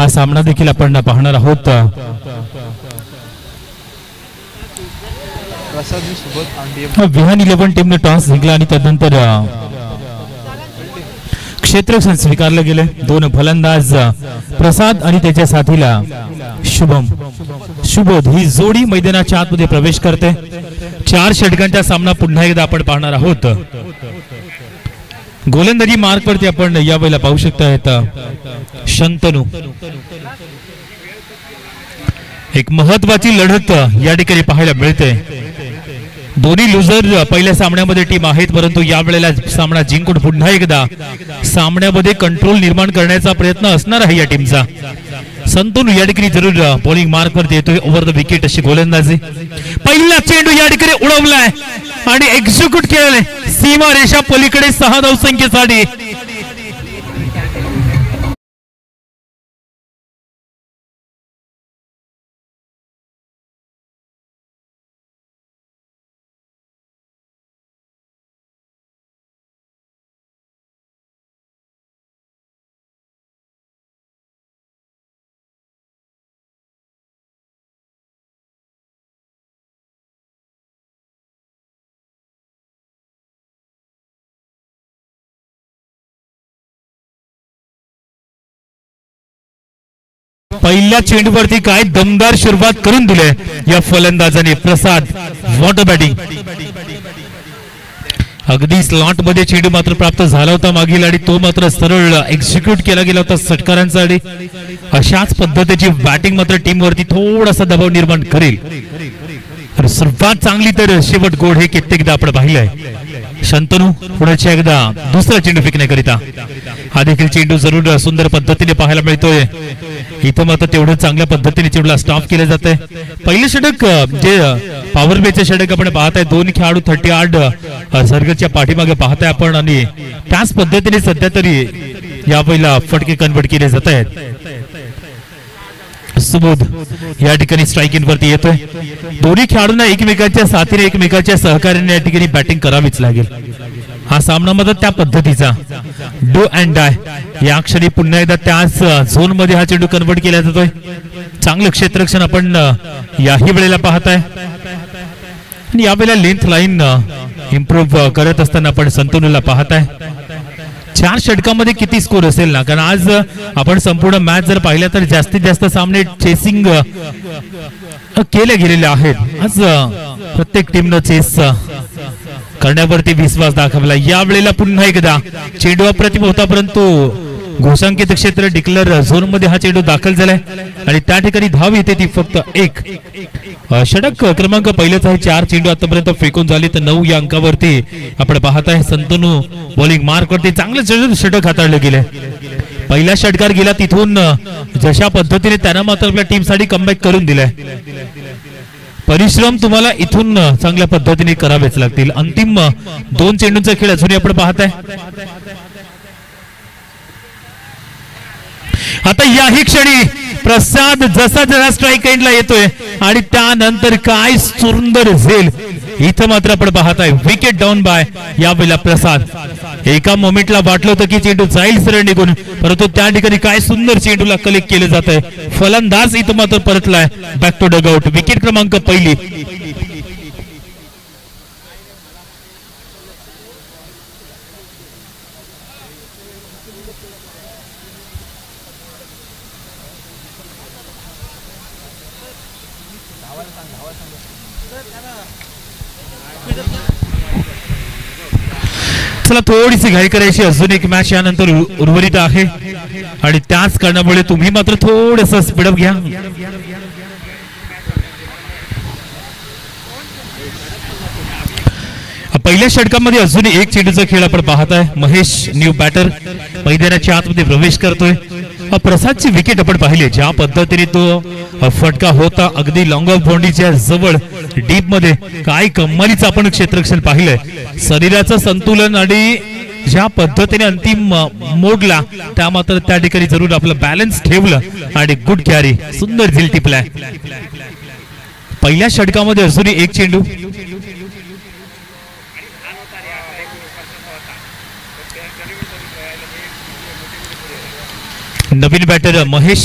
हा सामना देखील आपण पाहणार आहोत। विहान 11 टीमने टॉस जिंकला आणि त्यानंतर क्षेत्ररक्षण स्वीकारले गेले। दोन फलंदाज प्रसाद आणि त्याच्या साथीला शुभोध ही जोडी मैदानाच्या आतमध्ये प्रवेश करते। 4 षटकांचा सामना पुन्हा एकदा आपण पाहणार आहोत। गोलंदाजी मार्क वरती आपण यावेळेला पाहू शकता शंतनू। एक महत्वाची लढत या ठिकाणी पाहायला मिळते। दोन्ही लुझर पहिल्या सामन्यामध्ये टीम आहेत, परंतु यावेळेला सामना जिंकून पुन्हा एकदा सामन्यामध्ये कंट्रोल निर्माण करण्याचा प्रयत्न असणार आहे या टीमचा। संतनू या ठिकाणी जरूर बॉलिंग मार्क वरती येतोय। ओव्हर द विकेट अशी गोलंदाजी। पहिला चेंडू या ठिकाणी उडवलाय आणि एक्झिक्यूट केले सीमा रेषा पलीकडे 6 धावसंख्येसाठी। पहिल्या चेंडूवरती काय दमदार सुरुवात करून दिले या फलंदाजाने प्रसाद। वॉटर बॅटिंग अगदी स्लॉट मध्ये चेंडू मात्र प्राप्त झाला होता मागील आणि तो मात्र सरळ एक्झिक्यूट केला गेला होता षटकारांसाठी। अशाच पद्धतीची बॅटिंग मात्र टीमवरती थोडासा दबाव निर्माण करेल। सर्वात चांगली तर शेवट गोड हे कित्येकदा आपण पाहिलंय। शंतनू पुढच्या एकदा दुसरा चेंडू फेकण्याकरिता। हा देखील चेंडू जरूर सुंदर पद्धतीने पाहायला मिळतोय। इथं मात्र तेवढं चांगल्या पद्धतीने चेंडूला स्टॉप केले जाते। पहिले षटक जे पॉवर प्लेचे षटक आपण पाहताय, 2 खेळाडू 38 सर्कलच्या पाठीमागे पाहताय आपण आणि त्याच पद्धतीने सध्या तरी यावेळेला फटके कन्वर्ट केले जात आहेत। सुबोध या ठिकाणी स्ट्राइक इन वरती येतोय। दोन्ही खेळाडूंना एकमेकांच्या साथीने एकमेकांच्या सहकार्याने या ठिकाणी बॅटिंग करावीच लागेल। हा सामना मात्र त्या पद्धतीचा डू अँड डाय। या क्षणी पुन्हा एकदा त्याच झोन मध्ये हा चेंडू कन्वर्ट केला जातोय। चांगलं क्षेत्ररक्षण आपण याही वेळेला पाहताय आणि यावेळेला लेंथ लाईन इम्प्रूव्ह करत असताना आपण संतनूला पाहताय। 4 षटकामध्ये किती स्कोर असेल ना, कारण आज आपण संपूर्ण मॅच जर पाहिल्या तर जास्तीत जास्त सामने चेसिंग केले गेलेले आहेत। आज प्रत्येक टीमनं चेस करण्यावरती विश्वास दाखवला। यावेळेला पुन्हा एकदा चेंडू अप्रतिम होता, परंतु घोषांकित क्षेत्र डिक्लेअर झोन मध्ये हा चेंडू दाखल झालाय आणि त्या ठिकाणी धाव येते ती फक्त 1। षटक क्रमांक पहिलेच आहे। 4 चेंडू आतापर्यंत फेकून झाले तर 9 या अंकावरती आपण पाहताय। संतनू बॉलिंग मार्क वरती चांगलं षटक हाताळलं गेले। पहिला षटकार गेला तिथून जशा पद्धतीने त्यानं मात्र आपल्या टीमसाठी कमबॅक करून दिलाय। परिश्रम तुम्हाला इथून चांगल्या पद्धतीने करावेच लागतील। अंतिम 2 चेंडूंचा खेळ अजूनही आपण पाहताय। आता याही क्षणी प्रसाद जसा स्ट्राइक एंडला येतोय आणि त्यानंतर काय सुंदर झेल इथं मात्र आपण पाहताय। विकेट डाऊन बाय यावेळेला प्रसाद। एका मोमेंटला वाटलं होतं की चेंडू जाईल सरळ निघून, परंतु त्या ठिकाणी काय सुंदर चेंडूला कलेक्ट केलं जात आहे। फलंदाज इथं मात्र परतलाय बॅक टू डगआउट। विकेट क्रमांक पहिली। चला थोडीशी घाई करायची, अजून एक मॅच यानंतर उर्वरित आहे आणि त्याच कारणामुळे तुम्ही मात्र थोडंसं स्पीडअप घ्या। पहिल्या षटकामध्ये अजून एक चेंडूचा खेळ आपण पाहताय। महेश न्यू बॅटर मैदानाच्या आतमध्ये प्रवेश करतोय। प्रसादची विकेट आपण पाहिली, ज्या पद्धतीने तो फटका होता अगदी लॉंग ऑफ बाउंड्रीच्या जवळ डीप मध्ये, काय कमालीचं आपण क्षेत्ररक्षण पाहिलंय। शरीराचं संतुलन आणि ज्या पद्धतीने अंतिम मोडला त्या मात्र त्या ठिकाणी जरूर आपलं बॅलन्स ठेवलं आणि गुड कॅरी, सुंदर झेल टिपलाय। पहिल्या षटकामध्ये अजूनही एक चेंडू। नवीन बॅटर महेश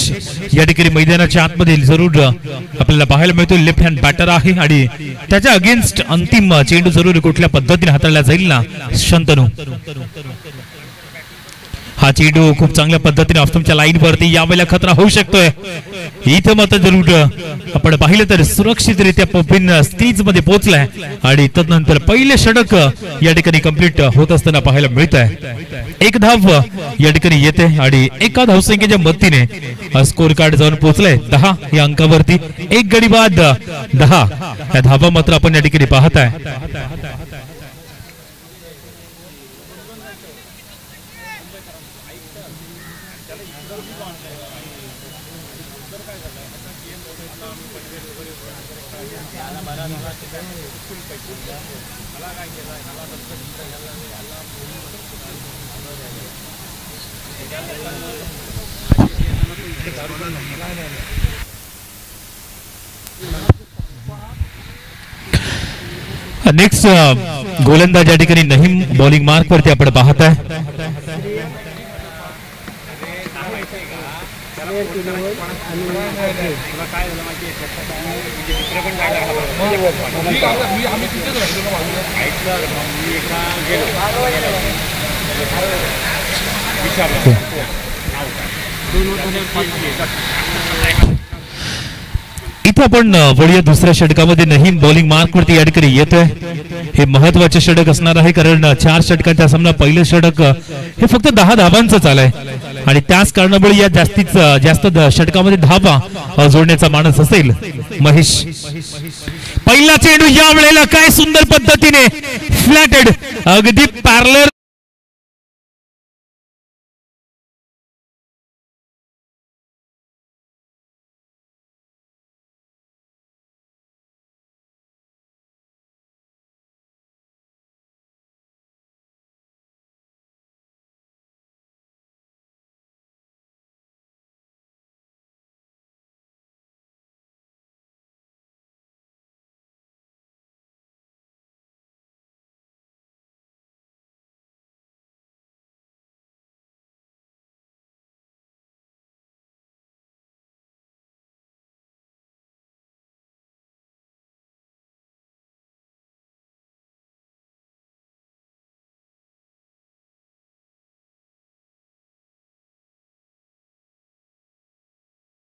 या ठिकाणी मैदानाच्या आतमध्ये जरूर आपल्याला पाहायला मिळतो. लेफ्ट हँड बॅटर आहे आणि त्याच्या अगेन्स्ट अंतिम चेंडू जरूर कुठल्या पद्धतीने हाताळला जाईल ना शंतनू. हा चेंडू खूप चांगल्या पद्धतीने ऑफस्टंपच्या लाईन वरती यावेळेला खतरा होऊ शकतोय. इथं मात्र जरूर आपण पाहिलं तर सुरक्षितरित्या पपिन स्क्रीज मध्ये पोहोचलाय आणि तदनंतर पहिले षटक या ठिकाणी कंप्लीट होत असताना पाहायला मिळत आहे. एक धाव या ठिकाणी येते आणि एका धावसंख्येच्या मदतीने स्कोर कार्ड जाऊन पोहोचलाय 10 या अंकावरती. एक गडी बाद 10 या धावा मात्र आपण या ठिकाणी पाहताय. नेक्स्ट गोलंदाज या ठिकाणी नहीम बॉलिंग मार्क वरती आपण पाहताय. इथं आपण वळूया दुसऱ्या षटकामध्ये. नहीम बॉलिंग मार्क वरती या ठिकाणी येतोय. हे महत्वाचे षटक असणार आहे कारण 4 षटकांचा सामना. पहिलं षटक हे फक्त 10 धावांचं चालय आणि त्याच कारणामुळे या जास्तीत जास्त षटकामध्ये धावा जोडण्याचा मानस असेल महेश. पहिला चेंडू या वेळेला काय सुंदर पद्धतीने फ्लॅटेड अगदी पॅरलर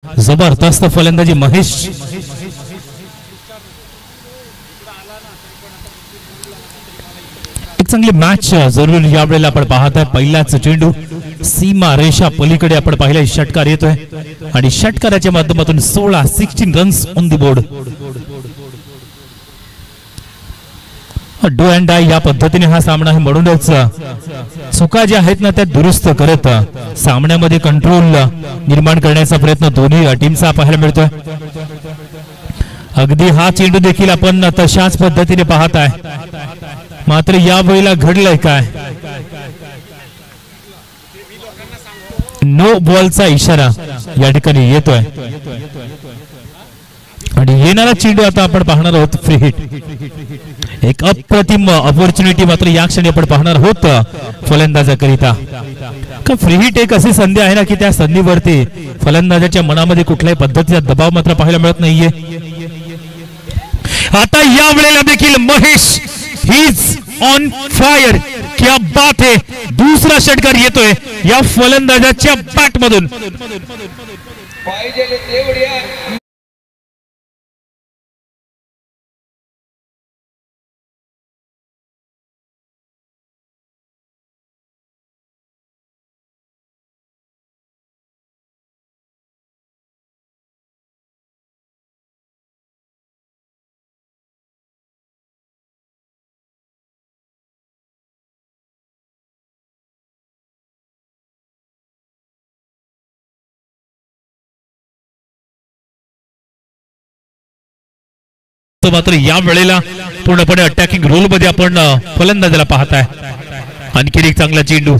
जबरदस्त फलंदाजी महेश. एक चांगली मॅच जरूर यावेळेला आपण पाहताय. पहिलाच चेंडू सीमा रेषा पलीकडे आपण पाहिला षटकार येतोय आणि षटकाराच्या माध्यमातून 16 runs on the board. Do and die या पद्धतीने हा सामना आहे. म्हणूनच चुका ज्या आहेत ना त्या दुरुस्त करत सामन्यामध्ये कंट्रोल निर्माण करण्याचा प्रयत्न दोन्ही टीमचा पाहायला मिळतोय. अगदी हा चेंडू देखील आपण तशाच पद्धतीने पाहताय. मात्र या वेळेला घडलंय काय, नो बॉलचा इशारा या ठिकाणी येतोय आणि येणारा चेंडू आता आपण पाहणार आहोत फ्री हिट. एक अप्रतिम ऑपॉर्च्युनिटी मात्र या क्षणी आपण पाहणार आहोत फलंदाजाकरिता. का फ्री हिट एक अशी संधी आहे ना की त्या संधीवरती फलंदाजाच्या मनामध्ये कुठल्याही पद्धतीचा दबाव मात्र पाहायला मिळत नाहीये. आता या वेळेला देखील महेश इज ऑन फायर. क्या बात है. दुसरा षटकार येतोय या फलंदाजाच्या बॅट मधून. मात्र या वेळेला पूर्णपणे अटॅकिंग रोल मध्ये आपण फलंदाजाला पाहताय. आणखी एक चांगला चेंडू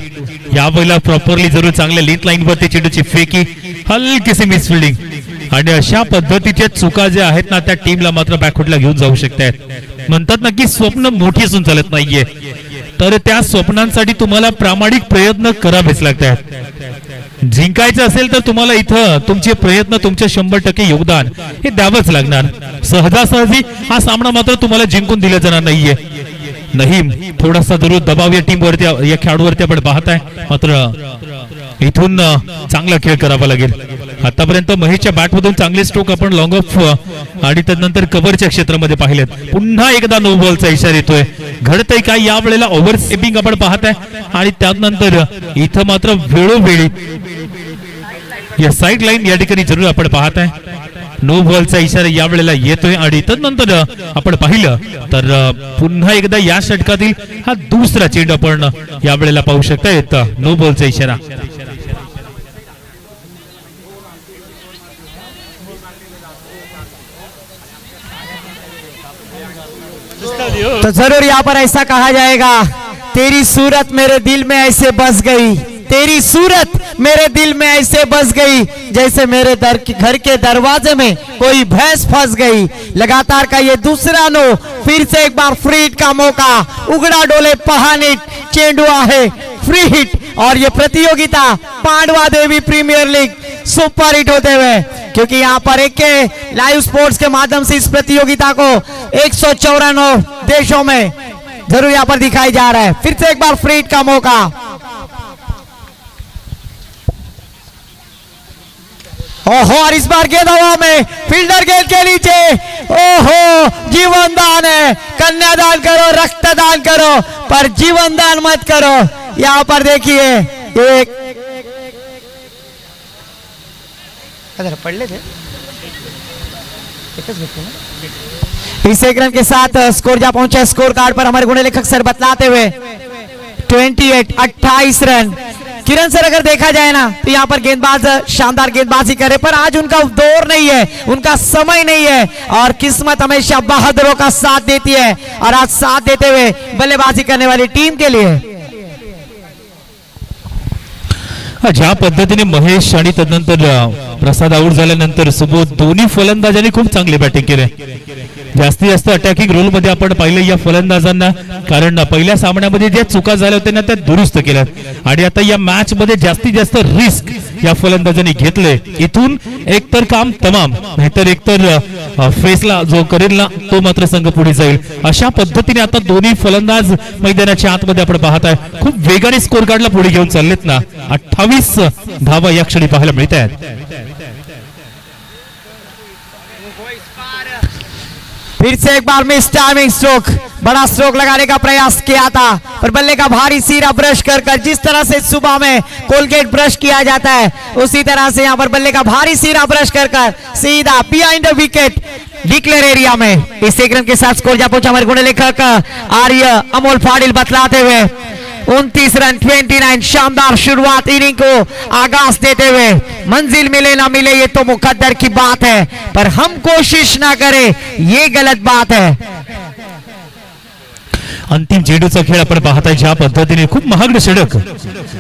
या वेळेला प्रॉपरली जरूर चांगल्या लेट लाईन वरती चेंडूची फेकी, हलकीशी मिसफिल्डिंग आणि अशा पद्धतीच्या चुका ज्या आहेत ना त्या टीमला मात्र बॅकफुटला घेऊन जाऊ शकतात. म्हणतात ना की स्वप्न मोठी असून चालत नाहीये, तर त्या स्वप्नांसाठी तुम्हाला प्रामाणिक प्रयत्न करावेच लागतात. जिंकायचं असेल तर तुम्हाला इथं तुमचे प्रयत्न, तुमचे 100% योगदान हे द्यावंच लागणार. सहजासहजी हा सामना मात्र तुम्हाला जिंकून दिला जाणार नाहीये. नहीम थोडासा जरूर दबाव या टीमवरती, या खेळाडूवरती आपण पाहताय, मात्र इथून चांगला खेळ करावा लागेल. आतापर्यंत महेशच्या बॅटमधून चांगले स्ट्रोक आपण लॉंग ऑफ आणि त्यानंतर कव्हरच्या क्षेत्रामध्ये पाहिलेत. पुन्हा एकदा नो बॉलचा इशारा येतोय. घडतंय काय या वेळेला ओव्हर स्टेपिंग आपण पाहताय आणि त्यानंतर इथं मात्र वेळोवेळी या साईड लाईन या ठिकाणी जरूर आपण पाहताय. नो बॉलचा इशारा या वेळेला येतोय आणि त्यानंतर आपण पाहिलं तर पुन्हा एकदा या षटकातील हा दुसरा चेंडू आपण या वेळेला पाहू शकता येतं. नो बॉलचा इशारा. तो जरूर यहाँ पर ऐसा कहा जाएगा, तेरी सूरत मेरे दिल में ऐसे बस गई, तेरी सूरत मेरे दिल में ऐसे बस गई जैसे मेरे घर के दरवाजे में कोई भैंस फंस गई. लगातार का ये दूसरा नो, फिर से एक बार फ्री हिट का मौका. उगड़ा डोले पहानी चेंडू आहे फ्री हिट और ये प्रतियोगिता पांडवा देवी प्रीमियर लीग सुपर हिट होते हुए, क्योंकि यहाँ पर एक लाइव स्पोर्ट्स के माध्यम से इस प्रतियोगिता को 194 देशों में जरूर यहाँ पर दिखाई जा रहा है. फिर से एक बार फ्री हिट का मौका. ओहो, और इस बार गेंद हवा में, फील्डर गेंद के नीचे. ओहो, जीवन दान है. कन्यादान करो, रक्तदान करो, पर जीवन दान मत करो. यहाँ पर देखिए एक पढ़ थे इस एक रन के साथ स्कोर जा पहुंचे. स्कोर कार्ड पर हमारे गुण लेखक सर बतलाते हुए 28 रन. किरण सर, अगर देखा जाए ना तो यहाँ पर गेंदबाज शानदार गेंदबाजी करे, पर आज उनका दौर नहीं है, उनका समय नहीं है और किस्मत हमेशा बहादुरों का साथ देती है. और आज साथ देते हुए बल्लेबाजी करने वाली टीम के लिए ज्या पद्धतीने महेश आणि त्यानंतर प्रसाद आउट झाल्यानंतर सुबोध दोन्ही फलंदाजांनी खूप चांगली बॅटिंग केली. जास्तीत जास्त अटॅकिंग रोल मध्ये आपण पाहिलं या फलंदाजांना, कारण पहिल्या सामन्यामध्ये ज्या चुका झाल्या होत्या ना त्या दुरुस्त केल्यात आणि आता या मॅच मध्ये जास्तीत जास्त रिस्क या फलंदाजांनी घेतले. इथून एकतर काम तमाम, नाहीतर एकतर फेसला जो करेल ना तो मात्र संघ पुढे जाईल. अशा पद्धतीने आता दोन्ही फलंदाज मैदानाच्या आतमध्ये आपण पाहताय खूप वेगाने स्कोर कार्डला पुढे घेऊन चाललेत ना. 28 धावा या क्षणी पाहायला मिळत आहेत. फिर से एक बार मिस टाइमिंग स्ट्रोक, बड़ा स्ट्रोक लगाने का प्रयास किया था पर बल्ले का भारी सिरा ब्रश कर जिस तरह से सुबह में कोलगेट ब्रश किया जाता है उसी तरह से यहाँ पर बल्ले का भारी सिरा ब्रश कर सीधा behind the wicket declare area में. इस एक रन के साथ स्कोर जा पहुंचा हमारे गुण लेखक आर्य अमोल फाडिल बतलाते हुए 29 रन 29. शानदार शुरुआत इनिंग को आगाज देते हुए. मंजिल मिले ना मिले ये तो मुकद्दर की बात है, पर हम कोशिश ना करें ये गलत बात है. अंतिम चेंडूचा खेळ आपण पाहताय ज्या पद्धतीने खूप महागडे षटक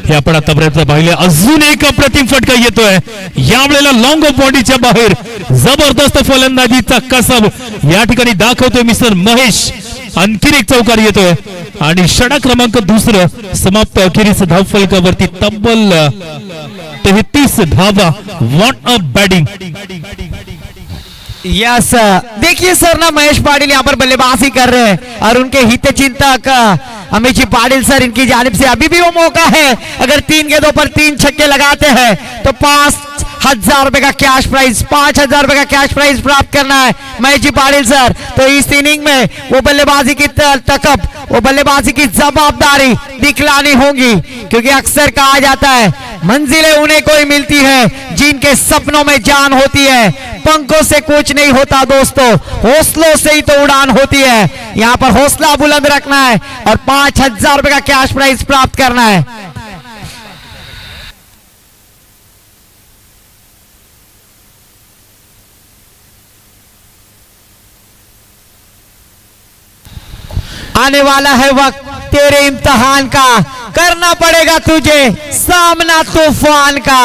हे आपण आतापर्यंत पाहिले. अजून एक अप्रतिम फटका येतोय यावेळेला लॉंग ऑफ बॉडीच्या बाहेर. जबरदस्त फलंदाजीचा कसब या ठिकाणी दाखवतोय मिस्टर महेश. आणखीन एक चौकार येतोय आणि षटक क्रमांक दुसरं समाप्त. अखेरीस धावफलकावरती तब्बल 33 धावा. What a batting. यस, देखिए सर ना महेश पाटिल यहाँ पर बल्लेबाजी कर रहे हैं और उनके हित चिंतक अमित जी पाटिल सर, इनकी जानिब से अभी भी वो मौका है. अगर 3 गेंदों पर 3 छक्के लगाते हैं तो 5,000 रुपए का कैश प्राइज, 5,000 रुपए का कैश प्राइज प्राप्त करना है महेश जी पाटिल सर. तो इस इनिंग में वो बल्लेबाजी की तकब, वो बल्लेबाजी की जवाबदारी दिखलानी होगी, क्योंकि अक्सर कहा जाता है मंजिलें उन्हें कोई मिलती है जिनके सपनों में जान होती है. पंखों से कुछ नहीं होता दोस्तों, हौसलों से ही तो उड़ान होती है. यहाँ पर हौसला बुलंद रखना है और 5,000 रुपए का कैश प्राइज प्राप्त करना है. आने वाला है वक्त तेरे इम्तिहान का, करना पड़ेगा तुझे सामना तूफान का.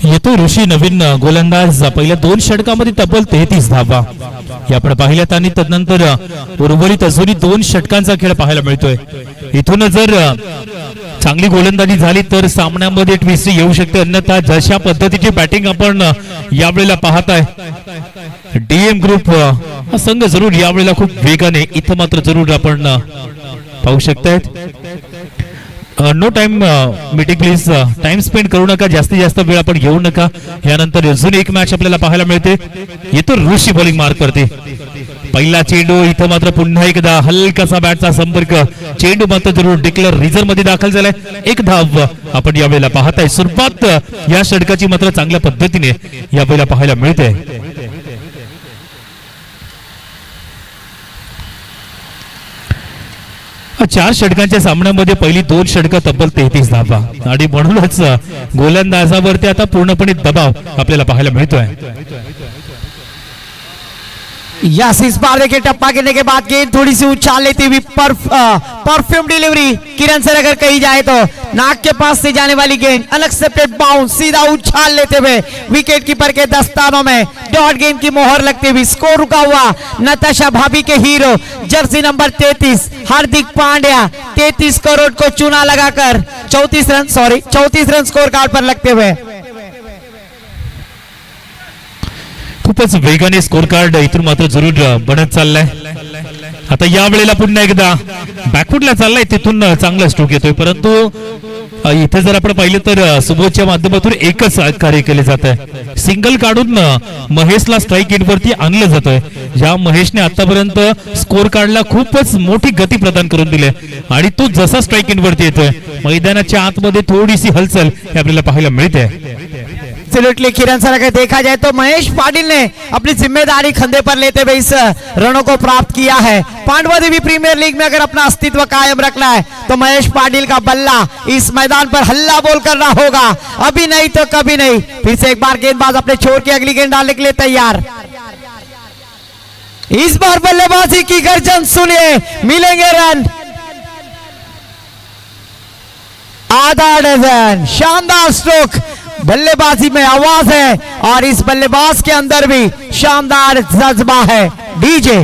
येतो ऋषी नवीन गोलंदाज. पहिल्या 2 षटकामध्ये तब्बल 33 धावा या आपण पाहिल्यात आणि त्यानंतर उर्वरित अजूनही 2 षटकांचा खेळ पाहायला मिळतोय. इथून जर चांगली गोलंदाजी झाली तर सामन्यामध्ये ट्विस्ट येऊ शकते, अन्यथा जशा पद्धतीची बॅटिंग आपण यावेळेला पाहताय डीएम ग्रुप हा संघ जरूर यावेळेला खूप वेगाने इथं मात्र जरूर आपण पाहू शकतायत. No time meeting please, time spend करू नका, जास्तीत जास्त वेळ आपण घेऊ नका. यानंतर अजून एक मॅच आपल्याला पाहायला मिळते, येतो ऋषी बॉलिंग मार्क करते. पहिला चेंडू इथं मात्र पुन्हा एकदा हलकासा बॅटचा संपर्क, चेंडू मात्र जरूर डिक्लेअर रिझर्व मध्ये दाखल झालाय. एक धाव आपण यावेळेला पाहताय. सुरुवात या षटकाची मात्र चांगल्या पद्धतीने यावेळेला पाहायला मिळते. चार षटकांच्या सामन्यामध्ये पहिली 2 षटकं तब्बल 33 धावा आणि म्हणूनच गोलंदाजावरती आता पूर्णपणे दबाव आपल्याला पाहायला मिळतोय. यस, इस बार देखिए टप्पा गिरने के बाद गेंद थोड़ी सी उछाल लेती हुई परफ्यूम डिलीवरी किरण सर अगर कही जाए तो नाक के पास से जाने वाली गेंद अनएक्सेप्टेड बाउंस सीधा उछाल लेते हुए विकेट कीपर के दस्तानों में डॉट गेंद की मोहर लगती हुई स्कोर रुका हुआ. नताशा भाभी के hero Jersey number 33 Hardik Pandya 33 crore को चूना लगाकर 34 रन स्कोर कार्ड पर लगते हुए खूपच वेगाने स्कोर कार्ड इथून मात्र जरूर बनत चाललाय. आता या वेळेला पुन्हा एकदा बॅकफुटला चाललाय, तिथून चांगला स्ट्रोक येतोय, परंतु इथे जर आपण पाहिलं तर सुबोधच्या माध्यमातून एकच कार्य केले जात आहे. सिंगल काढून महेशला स्ट्राईक एंडवरती आणलं जातंय. ज्या महेशने आतापर्यंत स्कोर कार्डला खूपच मोठी गती प्रदान करून दिली आणि तो जसा स्ट्राईक एंडवरती येतोय मैदानाच्या आतमध्ये थोडीशी हलचल आपल्याला पाहायला मिळते. एब्सोल्युटली किरण सर अगर देखा जाए तो महेश पाटिल ने अपनी जिम्मेदारी कंधे पर लेते हुए इस रनों को प्राप्त किया है. पांडवा देवी प्रीमियर लीग में अगर अपना अस्तित्व कायम रखना है तो महेश पाटिल का बल्ला इस मैदान पर हल्ला बोल करना होगा. अभी नहीं तो कभी नहीं. फिर से एक बार गेंदबाज अपने छोर की अगली गेंद डालने के लिए तैयार. इस बार बल्लेबाजी की गर्जन सुनिए, मिलेंगे रन आधा डजन. शानदार स्ट्रोक, बल्लेबाजी में आवाज है और इस बल्लेबाज के अंदर भी शानदार जज्बा है. डीजे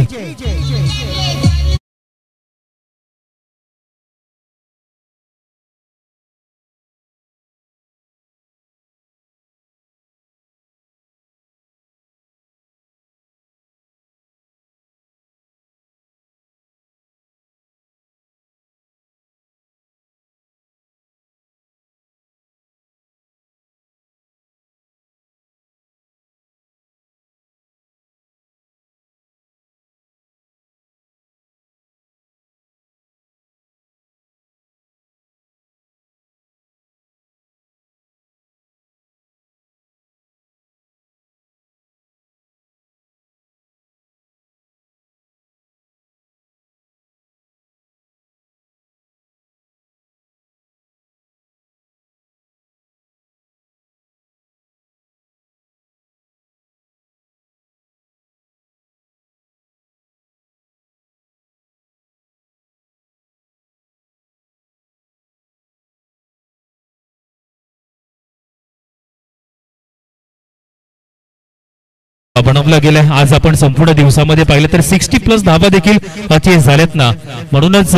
बनवला गेलाय. आज आपण संपूर्ण दिवसामध्ये पाहिलं तर 60+ धावा देखील अचेस झाल्यात ना, म्हणूनच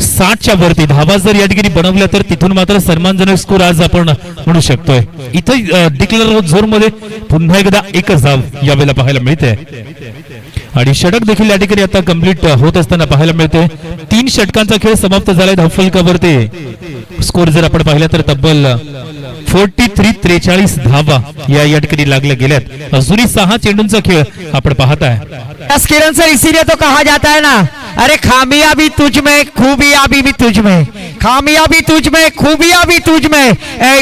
60च्या वरती धावा जर या ठिकाणी बनवल्या तर तिथून मात्र सन्मानजनक स्कोर आज आपण म्हणू शकतोय. इथं डिक्लेअर झोन मध्ये पुन्हा एकदा एकच धाव यावेळेला पाहायला मिळते आणि षटक देखील या ठिकाणी आता कंप्लीट होत असताना पाहायला मिळते. 3 षटकांचा खेळ समाप्त झालाय. धावफलकावरती स्कोर जर आपण पाहिला तर तब्बल 43-43 धावा या ठिकाणी लागल्या गेल्यात. अजूनही 6 चेंडूंचा खेळ आपण पाहताय. किरण सर, इसीलिए तो कहा जाता है ना, अरे खामियाबी तुझ में खूबियाबी भी तुझ में, खामियाबी तुझ में खूबियाबी तुझ में,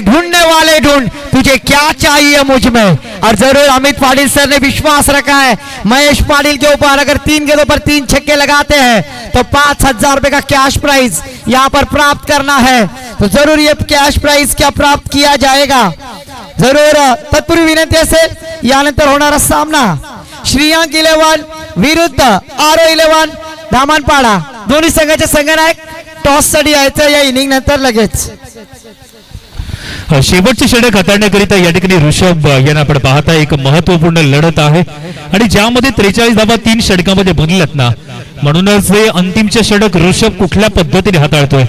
ढूंढने वाले ढूंढ तुझे क्या चाहिए मुझ में. और जरूर अमित पाटिल सर ने विश्वास रखा है महेश पाटिल के ऊपर. अगर 3 गेंदों पर 3 छक्के लगाते हैं तो 5000 रुपए का कैश प्राइज यहाँ पर प्राप्त करना है. तो जरूर ये कैश प्राइज क्या प्राप्त किया जाएगा. जरूर तत्पूर्वी विनंती असेल यानंतर होणारा सामना श्रीयांक 11 विरुद्ध आरो 11 धामणपाडा. दोन्ही संघाचे संघनायक टॉस साठी यायचं या इनिंग नंतर लगेच. शेवटचे षटक हाताळण्याकरिता या ठिकाणी ऋषभ यांना आपण पाहता एक महत्वपूर्ण लढत आहे आणि ज्यामध्ये 43 धावा 3 षटकामध्ये बनल्यात ना, म्हणूनच हे अंतिमचे षटक ऋषभ कुठल्या पद्धतीने हाताळतोय.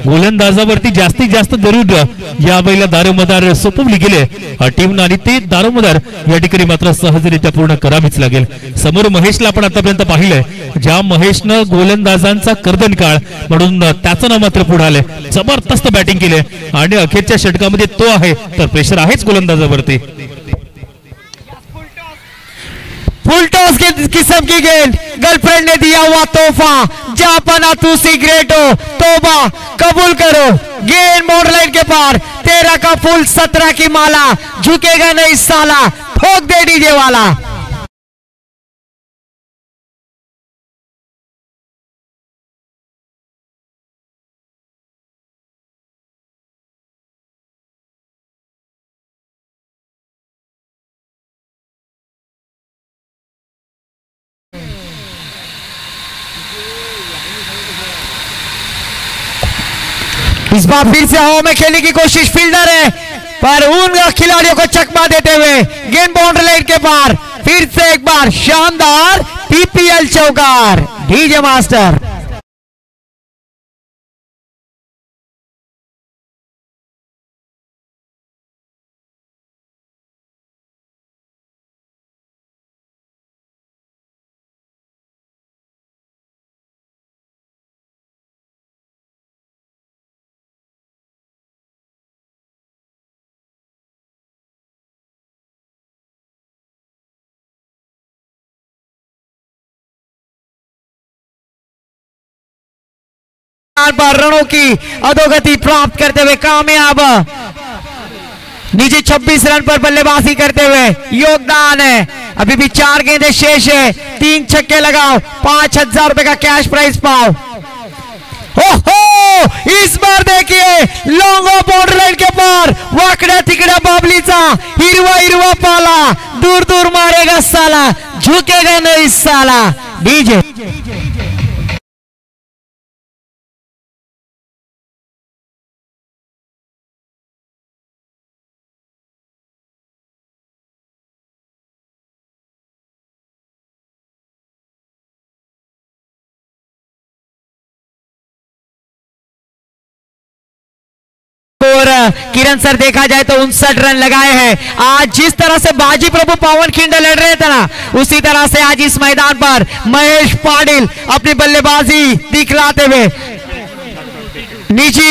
गोलंदाजावरती जास्तीत जास्त जरूर यावेळेला दारोमदार सोपवली गेले टीमनं आणि ते दारोमदार या ठिकाणी मात्र सहजरित्या पूर्ण करावीच लागेल. समोर महेशला आपण आतापर्यंत पाहिलंय, ज्या महेशनं गोलंदाजांचा कर्दन काळ म्हणून त्याचं नाव मात्र पुढे आलंय. जबरदस्त बॅटिंग केले आणि अखेरच्या षटकामध्ये तो आहे तर प्रेशर आहेच गोलंदाजावरती. फुल टॉस की किस्म की गेंद, गर्लफ्रेंड ने दिया हुआ तोहफा, जापाना तू सिगरेट हो, तोबा कबूल करो. गेंद बॉर्डर लाइन के पार, 13 का फुल 17 की माला, झुकेगा नहीं साला, ठोक दे डीजे वाला. इस बार फिर से हवा में खेलने की कोशिश, फील्डर है पर उन खिलाड़ियों को चकमा देते हुए गेंद बाउंड्री लाइन के पार, फिर से एक बार शानदार पीपीएल चौकार. डीजे मास्टर पर रणों की अधोगति प्राप्त करते हुए कामयाब, नीचे 26 रन पर बल्लेबाजी करते हुए योगदान है. अभी भी 4 गेंदें शेष है, 3 छक्के लगाओ, 5000 रुपए का कैश प्राइज पाओ. ओहो, इस बार देखिए लॉन्ग ऑफ बॉर्डर लाइन के पार, वाकड्या तिकड्या बाबलीचा हिरवा हिरवा पाला, दूर दूर मारेगा साला, झुकेगा नहीं साला. डीजे और किरण सर देखा जाए तो 59 रन लगाए हैं. आज जिस तरह से बाजी प्रभु पावन खिंड लड़ रहे थे ना, उसी तरह से आज इस मैदान पर महेश पाटिल अपनी बल्लेबाजी दिखलाते हुए नीचे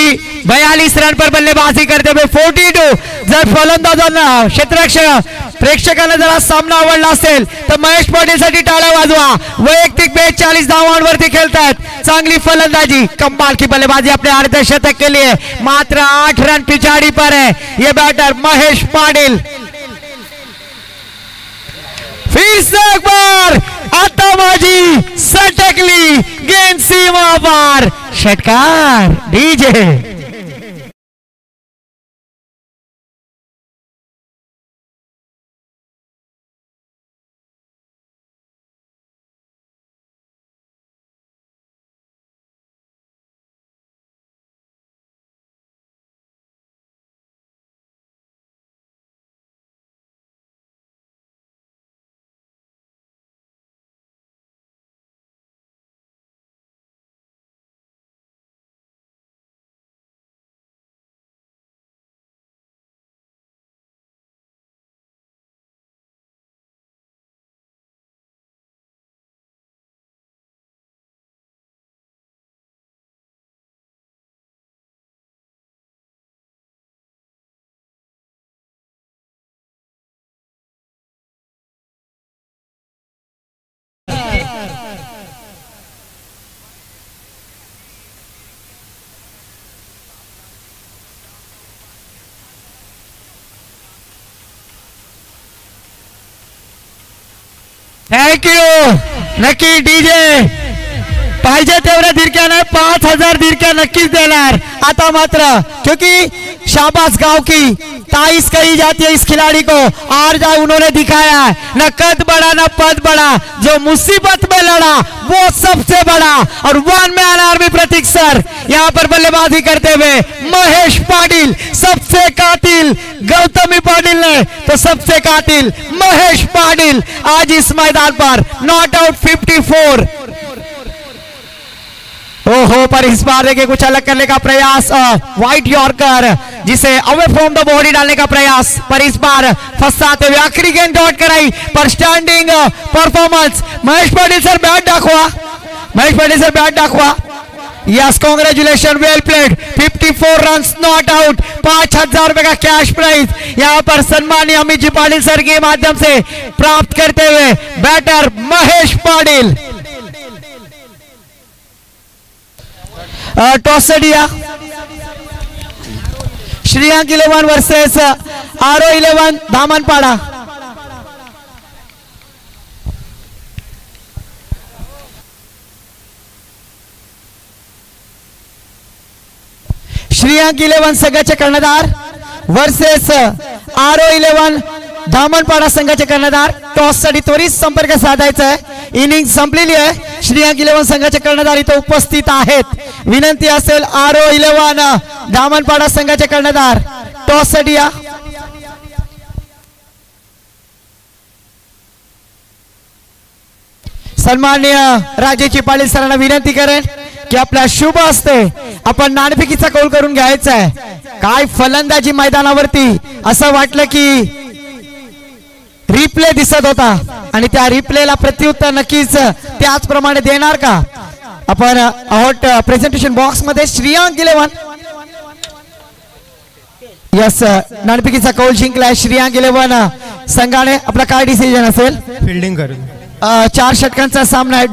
42 रन पर बल्लेबाजी करते हुए 42. जर फलंदाजांना क्षेत्ररक्षक प्रेक्षकांना जरा सामना आवडला असेल तर महेश पाटीलसाठी टाळ्या वाजवा. वैयक्तिक 42 धावांवरती खेळतात, चांगली फलंदाजी, कमाल की बल्लेबाजी अपने अर्धशतक के लिए. मात्र 8 रन पिछाड़ी पर है ये बैटर महेश पाटिल. फिर से एक बार आताबाजी सटकली, गेंद सीमा पार, षटकार. DJ thank you. नक्की डीजे पाहिजे तेवढ्या दिरक्या नाही, 5000 दिरक्या नक्कीच देणार. आता मात्र क्योंकि शाबास गाव की ताइस कही जाती है इस खिलाड़ी को, और जो उन्होंने दिखाया है न कद बड़ा न पद बड़ा, जो मुसीबत में लड़ा वो सबसे बड़ा। और वन मैन आर्मी प्रतीक सर यहां पर बल्लेबाजी करते हुए महेश पाटिल, सबसे कातिल गौतमी पाटिल ने तो सबसे कातिल महेश पाटिल आज इस मैदान पर नॉट आउट 54। ओहो, पर इस बार देखिए कुछ अलग करने का प्रयास, व्हाइट यॉर्कर जिसे अवे फ्रॉम द बॉडी डालने का प्रयास, पर इस बार फंसाते हुए आखिरी गेंद डॉट कराई, पर standing performance Mahesh Patil sir bat दाखवा, महेश पाटिल सर बैट दाखवा। Yes, congratulation, well played. 54 runs, not out, 5000 रुपए का कैश प्राइज यहां पर सम्मानीय अमित जी पाटिल सर के माध्यम से प्राप्त करते हुए बैटर महेश पाटिल। टॉस से दिया श्रीयांक 11 वर्सेस आरो 11 धामनपाड़ा। श्रीयांक 11 संघाचे कर्णधार वर्सेस आरो 11 धामनपाडा संघाचे कर्णधार। टॉस साठी त्वरित संपर्क साधायचा आहे, इनिंग संपलेली आहे। श्रीयांक 11 संघाचे कर्णधार इथे उपस्थित आहेत, विनंती असेल आरो 11 धामनपाडा संघाचे कर्णधार टॉस साठी या। सन्माननीय राजेची पाटील सरांना विनंती करेन की आपल्या शुभ हस्ते आपण नाणेफेकीचा कौल करून घ्यायचा आहे। काय फलंदाजी मैदानावरती असं वाटलं की रिप्ले दिसत होता आणि त्या रिप्लेला प्रत्युत्तर नक्कीच त्याचप्रमाणे देणार का आपण आहोत प्रेझेंटेशन बॉक्स मध्ये। श्रीयांक 11 यस नाणेफेकीचा कौल जिंकलाय श्रीयांक 11 संघाने। आपला काय डिसिजन असेल? फील्डिंग करून 4 षटकांचा सामना आहे।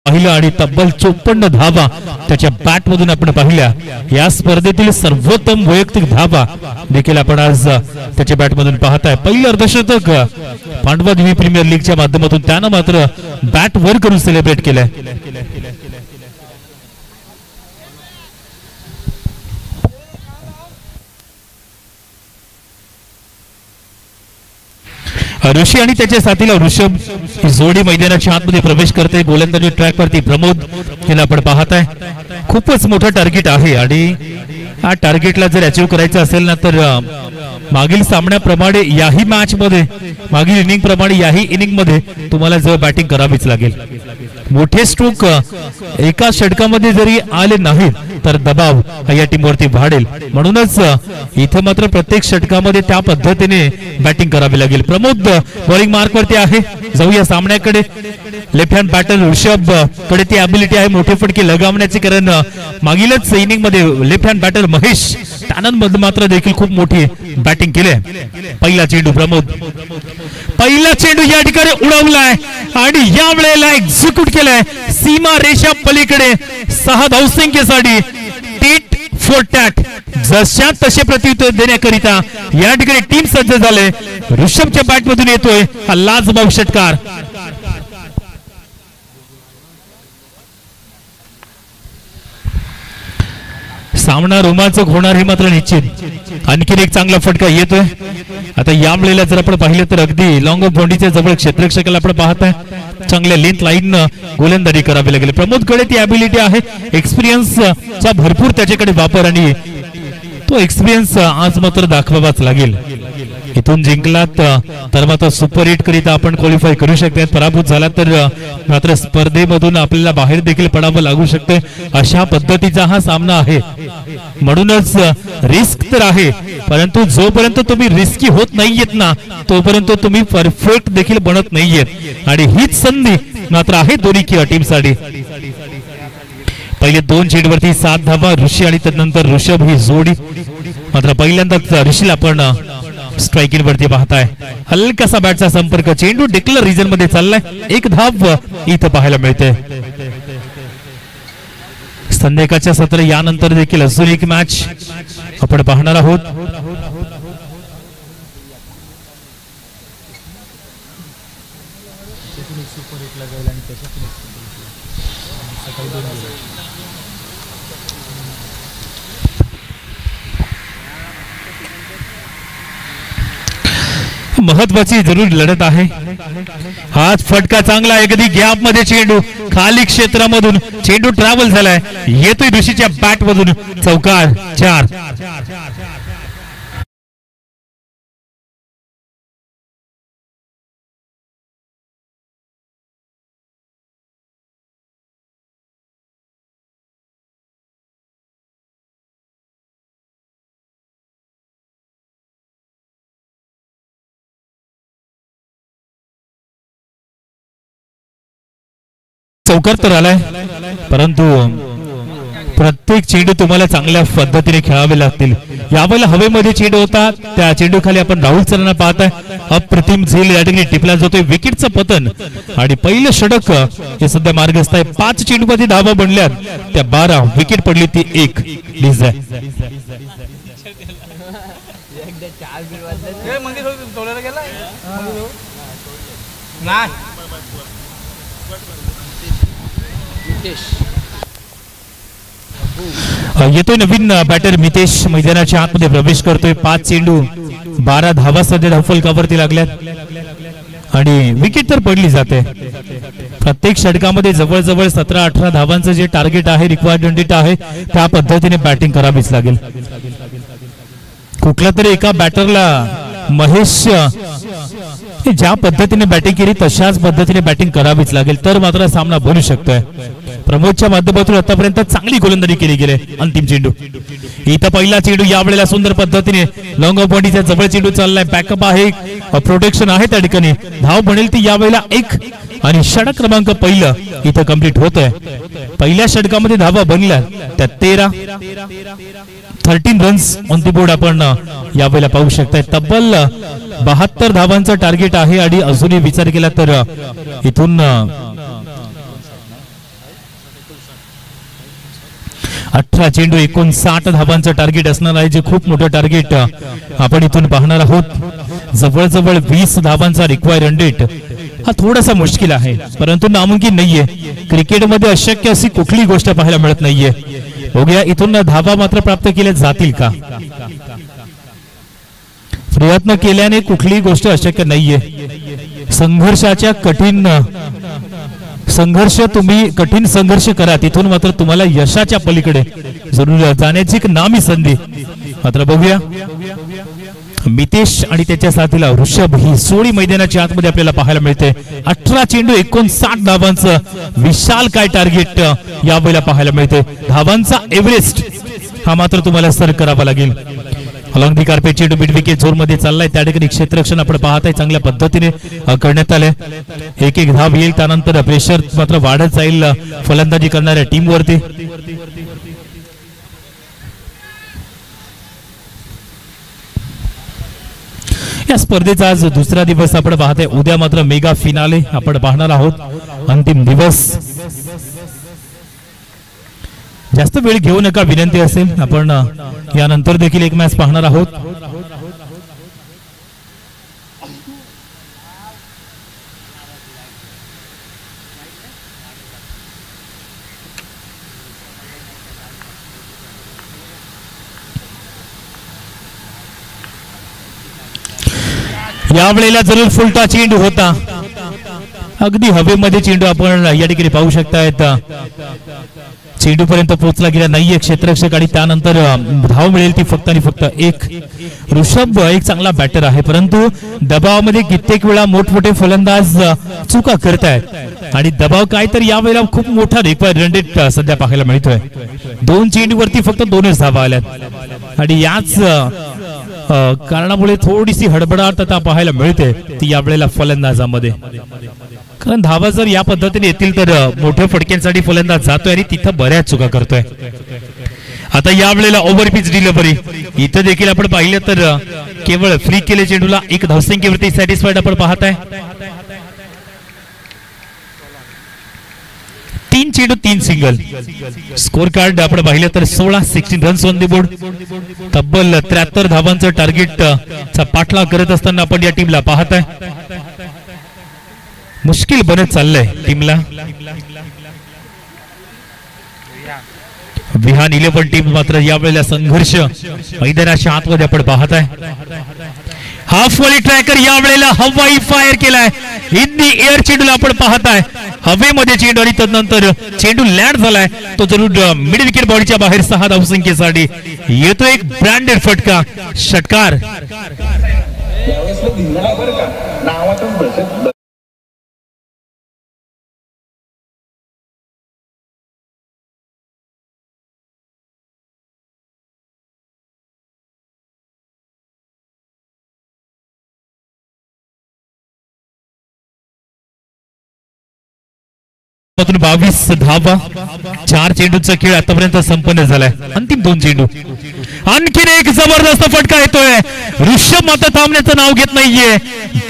पहिला आणि तब्बल 54 धावा त्याच्या बॅट मधून आपण पाहिल्या। या स्पर्धेतील सर्वोत्तम वैयक्तिक धावा देखील आपण आज त्याच्या बॅट मधून पाहताय। पहिलं अर्धशतक पांडवा देवी प्रीमियर लीगच्या माध्यमातून त्यानं मात्र बॅट वर करून सेलिब्रेट केलंय। ऋषी आणि त्याच्या साथीला ऋषभ जोडी मैदानाच्या आतमध्ये प्रवेश करते। गोलंदाजी ट्रॅक वरती प्रमोद याला आपण पाहताय। खूपच मोठं टार्गेट आहे आणि हा टार्गेटला जर अचीव करायचं असेल ना तर मागील सामन्याप्रमाणे याही मॅच मध्ये मागील इनिंग प्रमाणे याही इनिंग मध्ये तुम्हाला जर बॅटिंग करावीच लागेल। मोठे स्ट्रोक एका षटकामध्ये जरी आले नाहीत तर दबाव या टीमवरती वाढेल, म्हणूनच इथे मात्र प्रत्येक षटकामध्ये त्या पद्धतीने बॅटिंग करावी लागेल। प्रमोद बॉलिंग मार्क वरती आहे। जाऊया सामन्याकडे। लेफ्ट हँड बॅटर ऋषभ कडे ती ॲबिलिटी आहे मोठे फटके लगावण्याची, कारण मागीलच इनिंग मध्ये लेफ्ट हँड बॅटर महेश त्यानंतर मात्र देखील खूप मोठी बॅटिंग केली आहे। पहिला चेंडू प्रमोद, पहिला चेंडू या ठिकाणी उडवलाय आणि या वेळेला एक्झिक्यूट केलाय सीमा रेषा पलीकडे 6 धावसंख्येसाठी टीट फॉर टॅट। जशा तसे प्रत्युत्तर देण्याकरिता या ठिकाणी टीम सज्ज झाले। ऋषभच्या बॅट मधून येतोय हा लाजबाव षटकार। सामना रोमांचक होणार हे मात्र निश्चित. आणखीन एक चांगला फटका येतोय. आता या वेळेला जर आपण पाहिलं तर अगदी लॉंग ऑफ बाउंड्रीच्या जवळ क्षेत्ररक्षकाला आपण पाहताय चांगल्या लेंथ लाईन गोलंदाजी करावी लागेल. प्रमोदकडे ती ॲबिलिटी आहे, एक्सपिरियन्सचा भरपूर त्याच्याकडे वापर आणि तो एक्सपिरियन्स आज मात्र दाखवावाच लागेल. इथून जिंकलात तर मात्र सुपर 8 करिता आपण क्वालिफाय करू शकते. पराभूत झाला तर मात्र स्पर्धेमधून आपल्याला बाहेर देखील पडावं लागू शकते. अशा पद्धतीचा हा सामना आहे. म्हणूनच रिस्क तर आहे, परंतु जोपर्यंत तुम्ही रिस्की होत नाहीयेत ना तोपर्यंत तुम्ही परफेक्ट देखील बनत नाहीयेत. आणि हीच संधी मात्र आहे दोन्ही टीमसाठी. पहिले 2 चेंडूवरती 7 धावा ऋषी आणि त्यानंतर ऋषभ ही जोडी. मात्र पहिल्यांदाच ऋषीला आपण स्ट्राइकिंग वरती पाहताय. हलकासा बॅटचा संपर्क, चेंडू डिक्लेअर रिजन मध्ये चाललाय. 1 धाव इथं पाहायला मिळते. संध्याकाळच्या सत्र यानंतर देखील अजून एक मॅच आपण पाहणार आहोत. महत्वाची जरूर लढत आहे. हाच फटका चांगला आहे. कधी गॅप मध्ये चेंडू खाली क्षेत्रामधून चेंडू ट्रॅव्हल झालाय. येतोय ऋषीच्या बॅट मधून चौकार 4. चौकार तर आलाय, परंतु प्रत्येक चेंडू तुम्हाला चांगल्या पद्धतीने खेळावे लागतील. यावेळेला हवेमध्ये चेंडू होता, त्या चेंडू खाली आपण राहुल सरांना पाहताय. अप्रतिम झेल या ठिकाणी टिपला जातोय. विकेटचं पतन आणि पहिलं षटक हे सध्या मार्गस्थ आहे. 5 चेंडूमध्ये धावा बनल्यात, त्या 12 विकेट पडली ती 1 लीज आहे. येतोय नवीन बॅटर मितेश मैदानाच्या आतमध्ये प्रवेश करतोय. 5 चेंडू 12 धावा सध्या धावफलकावरती लागल्यात आणि विकेट तर पडली जाते. प्रत्येक षटकामध्ये जवळजवळ 17-18 धावांचं जे टार्गेट आहे, रिक्वायर्ड रन आहे, त्या पद्धतीने बॅटिंग करावीच लागेल. कुठल्या तरी एका बॅटरला महेश ज्या पद्धतीने बॅटिंग केली तशाच पद्धतीने बॅटिंग करावीच लागेल, तर मात्र सामना बनू शकतोय. प्रमोदच्या माध्यमातून आतापर्यंत चांगली गोलंदाजी केली गेली. अंतिम चेंडू इथं पहिला चेंडू यावेळेला सुंदर पद्धतीने लॉंग ऑफ बॉडीच्या जवळ चेंडू चाललाय. बॅकअप आहे, प्रोटेक्शन आहे, त्या ठिकाणी धाव बनेल ती यावेळेला 1 आणि षटक क्रमांक पहिलं इथं कंप्लीट होतोय. पहिल्या षटकामध्ये धावा बनल्या त्या 13 रन्स ऑन दी बोर्ड आपण यावेळेला पाहू शकताय. तब्बल 72 धावांचं टार्गेट आहे आणि अजूनही विचार केला तर इथून 18 चेंडू 59 धावांचं टार्गेट असणार आहे, जे खूप मोठं टार्गेट आपण इथून पाहणार आहोत. जवळजवळ 20 धावांचा रिक्वायर्ड रन रेट हा थोडासा मुश्किल आहे, परंतु नामुमकिन नाहीये. क्रिकेटमध्ये अशक्य अशी कुठली गोष्ट पाहायला मिळत नाहीये. बघूया इथून धावा मात्र प्राप्त केल्या जातील का. प्रयत्न केल्याने कुठलीही गोष्ट अशक्य नाहीये. संघर्षाच्या कठीण संघर्ष करा, तिथून मात्र तुम्हाला यशाच्या पलीकडे जरूर जाण्याची एक नामी संधी. मात्र बघूया मितेश आणि त्याच्या साथीला ऋषभ ही सोळी मैदानाच्या आतमध्ये आपल्याला पाहायला मिळते. 18 चेंडू 59 धावांचं विशाल काय टार्गेट यावेळेला पाहायला मिळते. धावांचा एव्हरेस्ट हा मात्र तुम्हाला सर करावा लागेल. अलॉंग दी कार्पेट चेंडू मिड विकेट झोन मध्ये चाललाय. त्या ठिकाणी क्षेत्ररक्षण आपण पाहताय चांगल्या पद्धतीने करण्यात आले. 1-1 धाव येईल, त्यानंतर प्रेशर मात्र वाढत जाईल फलंदाजी करणाऱ्या टीम वरती. या स्पर्धेचा आज दुसरा दिवस आपण पाहताय. उद्या मात्र मेगा फिनाले आपण पाहणार आहोत. अंतिम दिवस. जास्त वेळ घेऊ नका विनंती असेल. आपण यानंतर देखील एक मॅच पाहणार आहोत. यावेळेला जरूर फुलटा चेंडू होता, अगदी हवेमध्ये चेंडू आपण या ठिकाणी पाहू शकतायत. चेंडू पर्यंत पोहोचला गेला नाहीये क्षेत्ररक्षक आणि त्यानंतर धाव मिळेल ती फक्त आणि फक्त एक. ऋषभ एक चांगला बॅटर आहे, परंतु दबावामध्ये कित्येक वेळा मोठमोठे फलंदाज चुका करतायत आणि दबाव काय तर यावेळेला खूप मोठा रन रेट सध्या पाहायला मिळतोय. 2 चेंडूवरती फक्त 2च धावा आल्यात आणि याच कारणामुळे थोडीशी हडबडाट आता पाहायला मिळते ती यावेळेला फलंदाजामध्ये. कारण धावा जर या पद्धतीने येतील तर मोठ्या फटक्यांसाठी फलंदाज जातोय आणि तिथं बऱ्याच चुका करतोय. आता यावेळेला ओव्हरपिच डिलिव्हरी इथं देखील आपण पाहिलं तर केवळ फ्री केले चेंडूला 1 धावसंख्येवरती सॅटिस्फाईड आपण पाहताय. 3 चेंडू 3 सिंगल. स्कोर कार्ड आपण पाहिलं तर 16 रन्स ऑन द बोर्ड. तब्बल 73 धावांचं टार्गेट चा पाठलाग करत असताना आपण या टीमला पाहताय. मुश्किल बनत चाललंय टीमला. विहान 11 टीम मात्र यावेळेला संघर्ष मैदानाच्या आतमध्ये आपण पाहताय. हाफ वॉली ट्रॅकर यावेळेला हवाई फायर केलाय. इन दी एअर चेंडूला आपण पाहताय हवेमध्ये चेंडू आणि तदनंतर चेंडू लँड झालाय. तो जरूर मिड विकेट बॉडीच्या बाहेर 6 धावसंख्येसाठी येतो एक ब्रँडेड फटका षटकार. मात्र 22 धावा. 4 चेंडूचा खेळ आतापर्यंत संपन्न झालाय. अंतिम 2 चेंडू. आणखीन एक जबरदस्त फटका येतोय. ऋषभ मात्र थांबण्याचं नाव घेत नाहीये.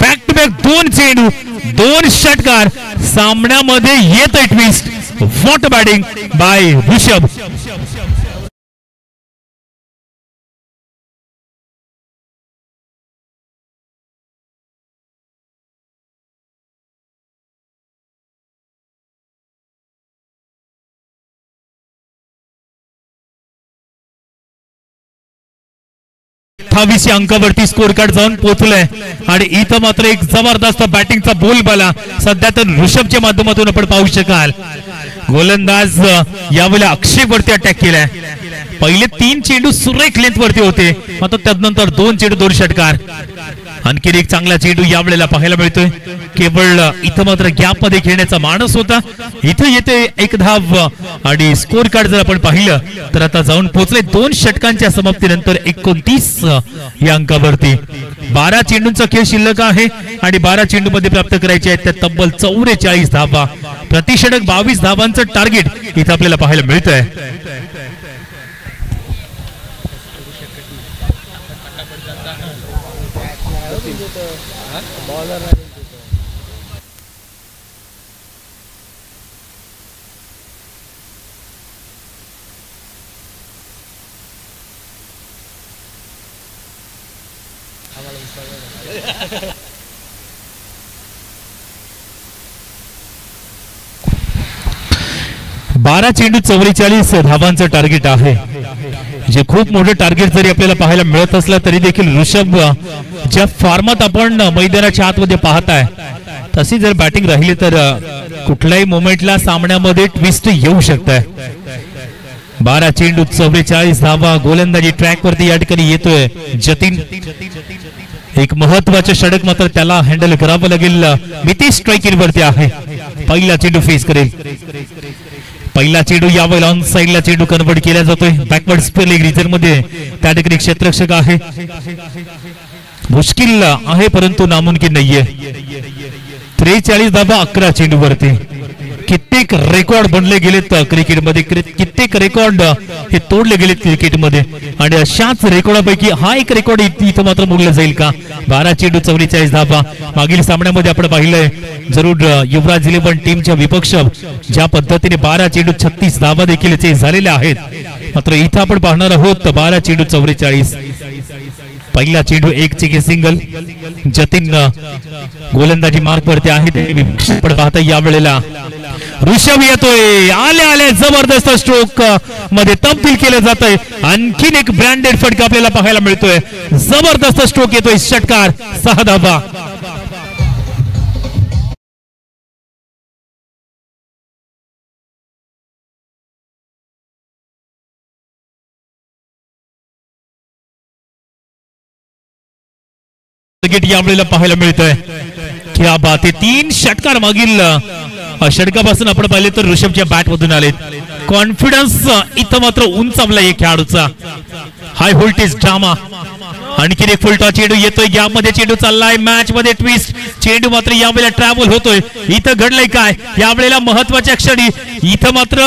बॅक टू बॅक 2 चेंडू 2 षटकार सामन्यामध्ये येतोय twist. What batting by Rishabh. अठ्ठावीसच्या अंकावरती स्कोर कार्ड जाऊन पोहोचलंय आणि इथं मात्र एक जबरदस्त बॅटिंगचा बोलबाला सध्या तर ऋषभच्या माध्यमातून आपण पाहू शकाल. गोलंदाज यावेळेला अक्षय वरती अटॅक केलाय. पहिले 3 चेंडू सुरेख लेंथ वरती होते, मात्र त्यानंतर 2 चेंडू 2 षटकार. आणखीन एक चांगला चेंडू यावेळेला पाहायला मिळतोय. केवळ इथं मात्र गॅप मध्ये खेळण्याचा मानस होता. इथं येते 1 धाव आणि स्कोर कार्ड जर आपण पाहिलं तर आता जाऊन पोहोचले 2 षटकांच्या समाप्तीनंतर 29 या अंकावरती. 12 चेंडूंचा खेळ शिल्लक आहे आणि 12 चेंडू मध्ये प्राप्त करायचे आहेत त्या तब्बल 44 धावा. प्रतिषटक 22 धावांचं टार्गेट इथं आपल्याला पाहायला मिळतंय. बारा चेंडू 44 धावांचं टार्गेट आहे. जे खूप मोठं टार्गेट जरी आपल्याला पाहायला मिळत असलं तरी देखील ऋषभ ज्या फॉर्मात आपण मैदानाच्या आतमध्ये पाहताय तशी जर बॅटिंग राहिली तर कुठल्याही मोमेंटला सामन्यामध्ये ट्विस्ट येऊ शकतंय. 12 चेंडू 44 धावा. गोलंदाजी ट्रॅक वरती या ठिकाणी येतोय जतीन. एक महत्वाचं षटक मात्र त्याला हँडल करावं लागेल. मिती स्ट्राइकिंग वरती आहे. पहिला चेंडू फेस करेल. पहिला चेंडू यावेळेला ऑन साइडला चेंडू कन्वर्ट केला जातोय. बॅकवर्ड स्पिन लेग रिजन मध्ये त्या ठिकाणी क्षेत्ररक्षक आहे. मुश्किल आहे परंतु नामुमकिन नाहीये. 43 धावा 11 चेंडू वरती. कित्येक रेकॉर्ड बनले गेलेत क्रिकेटमध्ये. कित्येक रेकॉर्ड हे तोडले गेलेत क्रिकेटमध्ये आणि अशाच रेकॉर्डापैकी हा एक रेकॉर्ड इथं मात्र मोडलं जाईल का? 12 चेंडू 44 धावा. मागील सामन्यामध्ये आपण पाहिलंय जरूर युवराज 11 टीमच्या विपक्ष ज्या पद्धतीने 12 चेंडू 36 धावा देखील झालेल्या आहेत. मात्र इथं आपण पाहणार आहोत 12 चेंडू 44. पहिला चेंडू 1 चे सिंगल. जतीन गोलंदाजी मार्क वरती आहे. आपण पाहता यावेळेला ऋषभ येतोय. आले आले जबरदस्त स्ट्रोक मध्ये तब्दील केलं जात आहे. आणखीन एक ब्रँडेड फटका आपल्याला पाहायला मिळतोय. जबरदस्त स्ट्रोक येतोय, षटकार, 6 धावा. यावेळेला पाहायला मिळतोय. क्या बात आहे. 3 षटकार मागील षटकापासून आपण पाहिले तर ऋषभच्या बॅट मधून आलेत. कॉन्फिडन्स इथं मात्र उंचावला या खेळाडूचा. High voltage drama. आणखीन एक फुलटॉ चेंडू येतोय. यामध्ये चेंडू चाललाय. मॅच मध्ये ट्विस्ट. चेंडू मात्र यावेळेला ट्रॅव्हल होतोय. इथं घडलंय काय यावेळेला महत्वाच्या क्षणी. इथं मात्र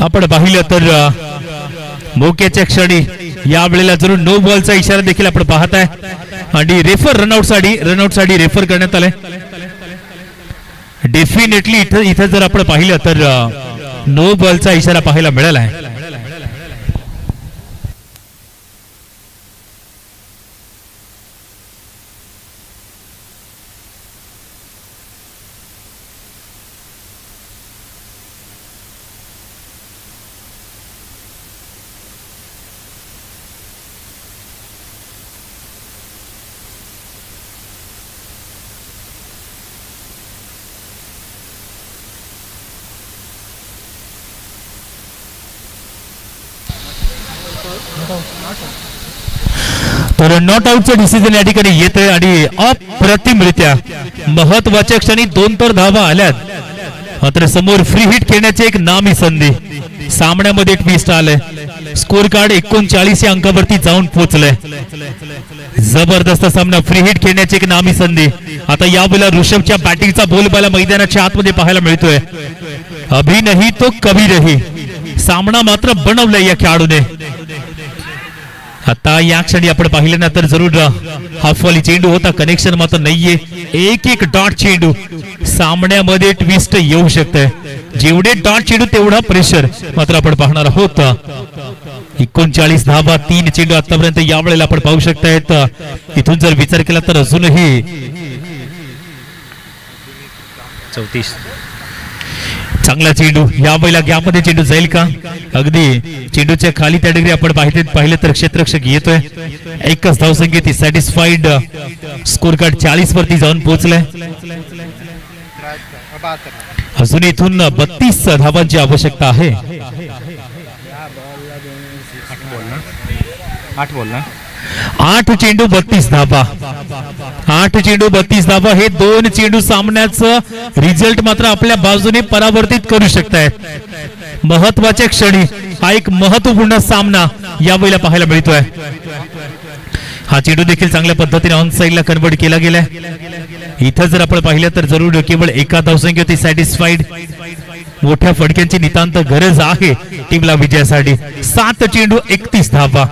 आपण पाहिलं तर मोक्याच्या क्षणी यावेळेला जरूर नो बॉलचा इशारा देखील आपण पाहत आहे. आणि रेफर रनआउट साठी रेफर करण्यात आलंय. डेफिनेटली इथं जर आपण पाहिलं तर नो बॉलचा इशारा पाहायला मिळाला आहे. तर नॉट आउटचं डिसिजन या ठिकाणी येतंय आणि अप्रतिमरित्या महत्वाच्या क्षणी 2 तर धावा आल्यात. मात्र समोर फ्री हिट खेळण्याची एक नामी संधी. सामन्यामध्ये ट्विस्ट आलंय. स्कोर कार्ड 39 या अंकावरती जाऊन पोहोचलंय. जबरदस्त सामना. फ्री हिट खेळण्याची एक नामी संधी. आता यावेळेला ऋषभच्या बॅटिंगचा बोलबाला मैदानाच्या आतमध्ये पाहायला मिळतोय. अभी नाही तो कभी नाही. सामना मात्र बनवलाय या खेळाडूने. आता या क्षणी आपण पाहिलं ना तर जरूर हाफ वॉली चेंडू होता. कनेक्शन मात्र नाहीये. एक डॉट चेंडू. सामन्यामध्ये ट्विस्ट येऊ शकतंय. जेवढे डॉट चेंडू तेवढा प्रेशर मात्र आपण पाहणार आहोत. 39 धावा, 3 चेंडू आतापर्यंत यावेळेला आपण पाहू शकतायत. इथून जर विचार केला तर अजूनही 34 चांगला चेंडू. यावेळेला गॅपमध्ये चेंडू जाईल का? अगदी चेंडूच्या खाली त्या डिग्री आपण पाहिलं तर क्षेत्ररक्षक येतोय. एकच धावसंख्येत सॅटिस्फाईड. स्कोर कार्ड 40 वरती जाऊन पोहोचलाय. अजून इथून 32 धावांची आवश्यकता आहे. 8 चेंडू 32 धावा. 8 चेंडू 32 धावा. हे 2 चेंडू सामन्याचं रिझल्ट मात्र आपल्या बाजूने परावर्तित करू शकतायत. महत्वाच्या क्षणी हा एक महत्वपूर्ण सामना यावेळेला पाहायला मिळतोय. हा चेंडू देखील चांगल्या पद्धतीने ऑन साइडला कन्वर्ट केला गेलाय. इथं जर आपण पाहिलं तर जरूर केवळ एका धावसंख्येवरती सॅटिस्फाईड. मोठ्या फटक्यांची नितांत गरज आहे टीमला विजयासाठी. 7 चेंडू 31 धावा.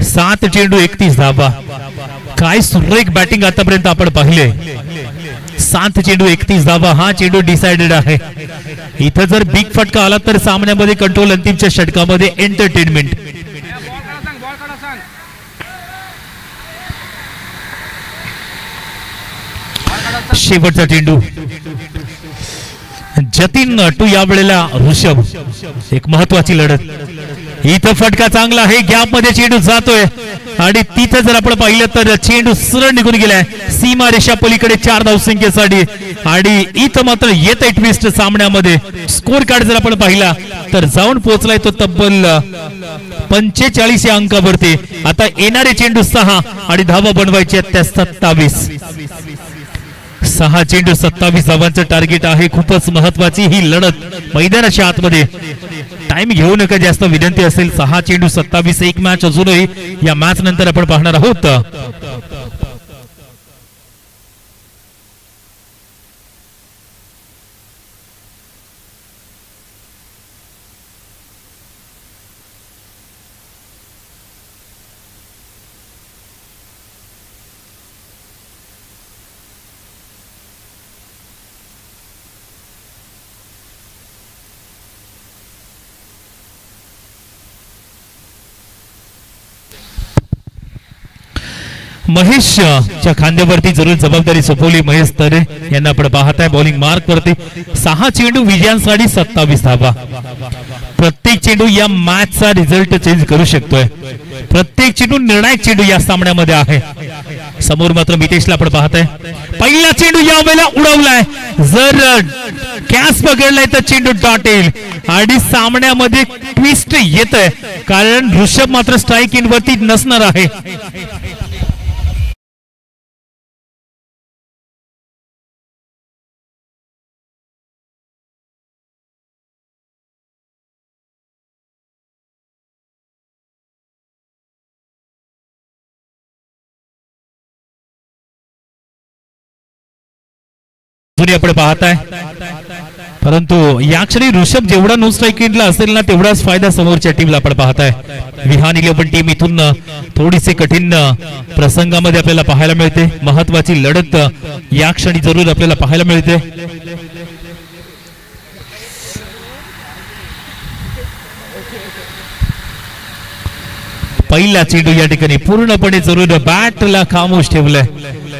7 चेंडू 31 धावा. काय सुरेख बॅटिंग आतापर्यंत आपण पाहिले. 7 चेंडू 31 धावा. हा चेंडू डिसाइडेड आहे. इथं जर बिग फटका आला तर सामन्यामध्ये कंट्रोल. अंतिमच्या षटकामध्ये एंटरटेनमेंट. शेवटचा चेंडू. जतीन टू यावेळेला ऋषभ. एक महत्वाची लढत. इथं फटका चांगला आहे. गॅप मध्ये चेंडू जातोय आणि तिथं जर आपण पाहिलं तर चेंडू सरळ निघून गेलाय सीमा रेषा पलीकडे 4 धावसंख्येसाठी. आणि इथं मात्र येत आहे ट्विस्ट सामन्यामध्ये. स्कोर कार्ड जर आपण पाहिला तर जाऊन पोहोचलाय तो तब्बल 45 या अंकावरती. आता येणारे चेंडू 6 आणि धावा बनवायचे त्या 27. 6 चेंडू 27 धावांचं टार्गेट आहे. खूपच महत्वाची ही लढत मैदानाच्या आतमध्ये. टाइम घेऊ नका जास्त विनंती असेल. 6 चेंडू 27. एक मॅच अजूनही या मॅच नंतर आपण पाहणार आहोत. महेशच्या खांद्यावरती जरूर जबाबदारी सोपवली महेश तरे यांना आपण पाहताय. बॉलिंग मार्क वरती 6 चेंडू विजयांसाठी 27 धावा. प्रत्येक चेंडू या मॅचचा रिझल्ट चेंज करू शकतोय. प्रत्येक चेंडू निर्णायक चेंडू या सामन्यामध्ये आहे. समोर मात्र मितेशला आपण पाहताय. पहिला चेंडू या वेळेला उडवलाय. जर कॅच पकडलाय तर चेंडू डॉट येईल आणि सामन्यामध्ये ट्विस्ट येत आहे, कारण ऋषभ मात्र स्ट्राईक इन वरती नसणार आहे. आपण पाहताय, परंतु या क्षणी ऋषभ जेवढा नो स्ट्राईक इनला असेल ना तेवढाच फायदा समोरच्या टीमला आपण पाहताय. विहान 11 टीम इथून थोडीसे कठीण प्रसंगामध्ये आपल्याला पाहायला मिळते. महत्वाची लढत या क्षणी जरूर आपल्याला पाहायला मिळते. पहिला चेंडू या ठिकाणी पूर्णपणे जरूर बॅटला खामोश ठेवलाय.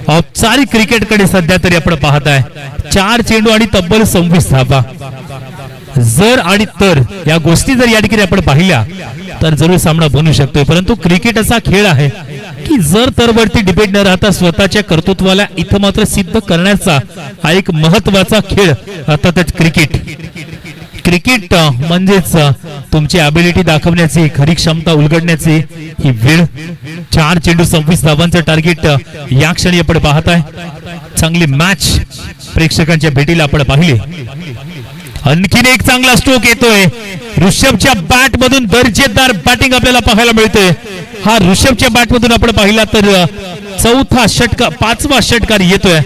औपचारिक क्रिकेटकडे सध्या तरी आपण पाहताय. 4 चेंडू आणि तब्बल 26 धावा. जर आणि तर या गोष्टी जर या ठिकाणी आपण पाहिल्या तर जरूर सामना बनू शकतोय. परंतु क्रिकेट असा खेळ आहे की जर तर वरती डिपेंड न राहता स्वतःच्या कर्तृत्वाला इथं मात्र सिद्ध करण्याचा हा एक महत्वाचा खेळ अर्थातच क्रिकेट. क्रिकेट म्हणजेच तुमची ॲबिलिटी दाखवण्याची, खरी क्षमता उलगडण्याची ही वेळ. 4 चेंडू 26 धावांचं टार्गेट या क्षणी आपण पाहताय. चांगली मॅच प्रेक्षकांच्या भेटीला आपण पाहिली. आणखीन एक चांगला स्ट्रोक येतोय. ऋषभच्या बॅट मधून दर्जेदार बॅटिंग आपल्याला पाहायला मिळते. हा ऋषभच्या बॅट मधून आपण पाहिला तर 4था षटकार, 5वा षटकार येतोय.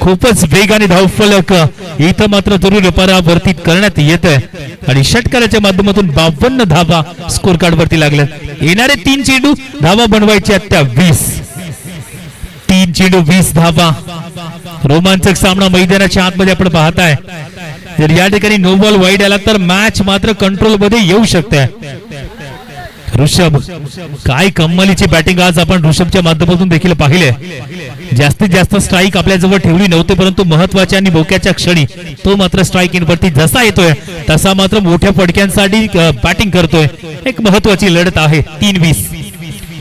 खूपच वेगाने धावफलक इथं मात्र जरूर परावर्तित करण्यात येत आहे आणि षटकाराच्या माध्यमातून 52 धावा स्कोर कार्ड वरती लागल्या. येणारे 3 चेंडू धावा बनवायच्या त्या 20. 3 चेंडू 20 धावा. रोमांचक सामना मैदानाच्या आतमध्ये आपण पाहताय. जर या ठिकाणी नो बॉल वाईड आला तर मॅच मात्र कंट्रोल मध्ये येऊ शकते. ऋषभ काय कमालीची बॅटिंग आज आपण ऋषभच्या माध्यमातून देखील पाहिले. जास्तीत जास्त स्ट्राईक आपल्या जवळ ठेवली नव्हते, परंतु महत्वाच्या आणि बोक्याच्या क्षणी तो मात्र स्ट्राईक इन वरती जसा येतोय तसा मात्र मोठ्या फटक्यांसाठी बॅटिंग करतोय. एक महत्वाची लढत आहे. 3-20.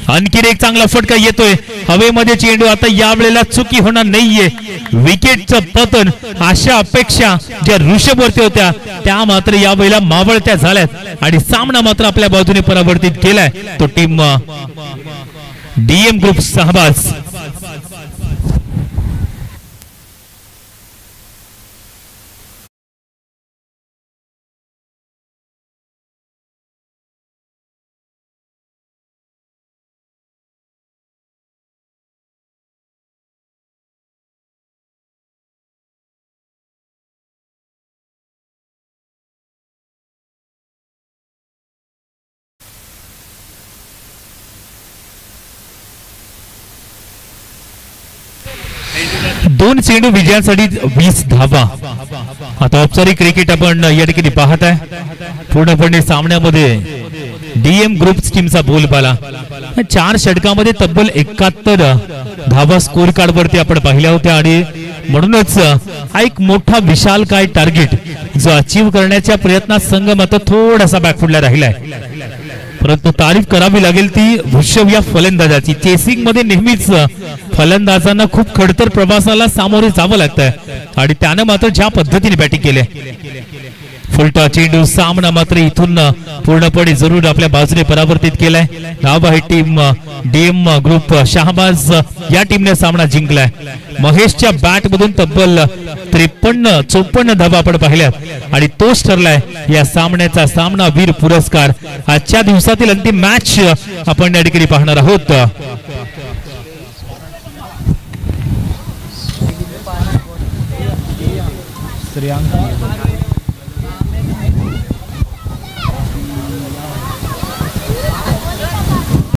आणखीन एक चांगला फटका येतोय. हवेमध्ये चेंडू. आता या वेळेला चुकी होणार नाहीये. विकेटचं पतन अशा अपेक्षा ज्या ऋषभ वरती होत्या त्या मात्र या वेळेला मावळत्या झाल्यात आणि सामना मात्र आपल्या बाजूने परावर्तित केलाय. तो टीम डीएम ग्रुप शहाबाज. दोन चेंडू विजयासाठी 20 धावा. आता औपचारिक क्रिकेट आपण या ठिकाणी पाहताय. पूर्णपणे सामन्यामध्ये डीएम ग्रुप टीमचा बोलबाला. 4 षटकामध्ये तब्बल 71 धावा स्कोर कार्ड वरती आपण पाहिल्या होत्या आणि म्हणूनच हा एक मोठा विशाल काय टार्गेट जो अचीव करण्याच्या प्रयत्नात संघ मात्र थोडासा बॅकफुटला राहिलाय. परंतु तारीफ करावी लागेल ती ऋषभ या फलंदाजाची. चेसिंग मध्ये नेहमीच फलंदाजांना खूप खडतर प्रवासाला सामोरे जावं लागतंय आणि त्यानं मात्र ज्या पद्धतीने बॅटिंग केली. फुलटा चेंडू. सामना मात्र इथून पूर्णपणे जरूर आपल्या बाजूने परावर्तित केलाय. नाव आहे टीम डीएम ग्रुप शहाबाज. या टीमने सामना जिंकलाय. महेशच्या बॅट मधून तब्बल 53-54 धावा आपण पाहिल्यात आणि तोच ठरलाय या सामन्याचा सामनावीर पुरस्कार. आजच्या दिवसातील अंतिम मॅच आपण या ठिकाणी पाहणार आहोत. श्रेयांक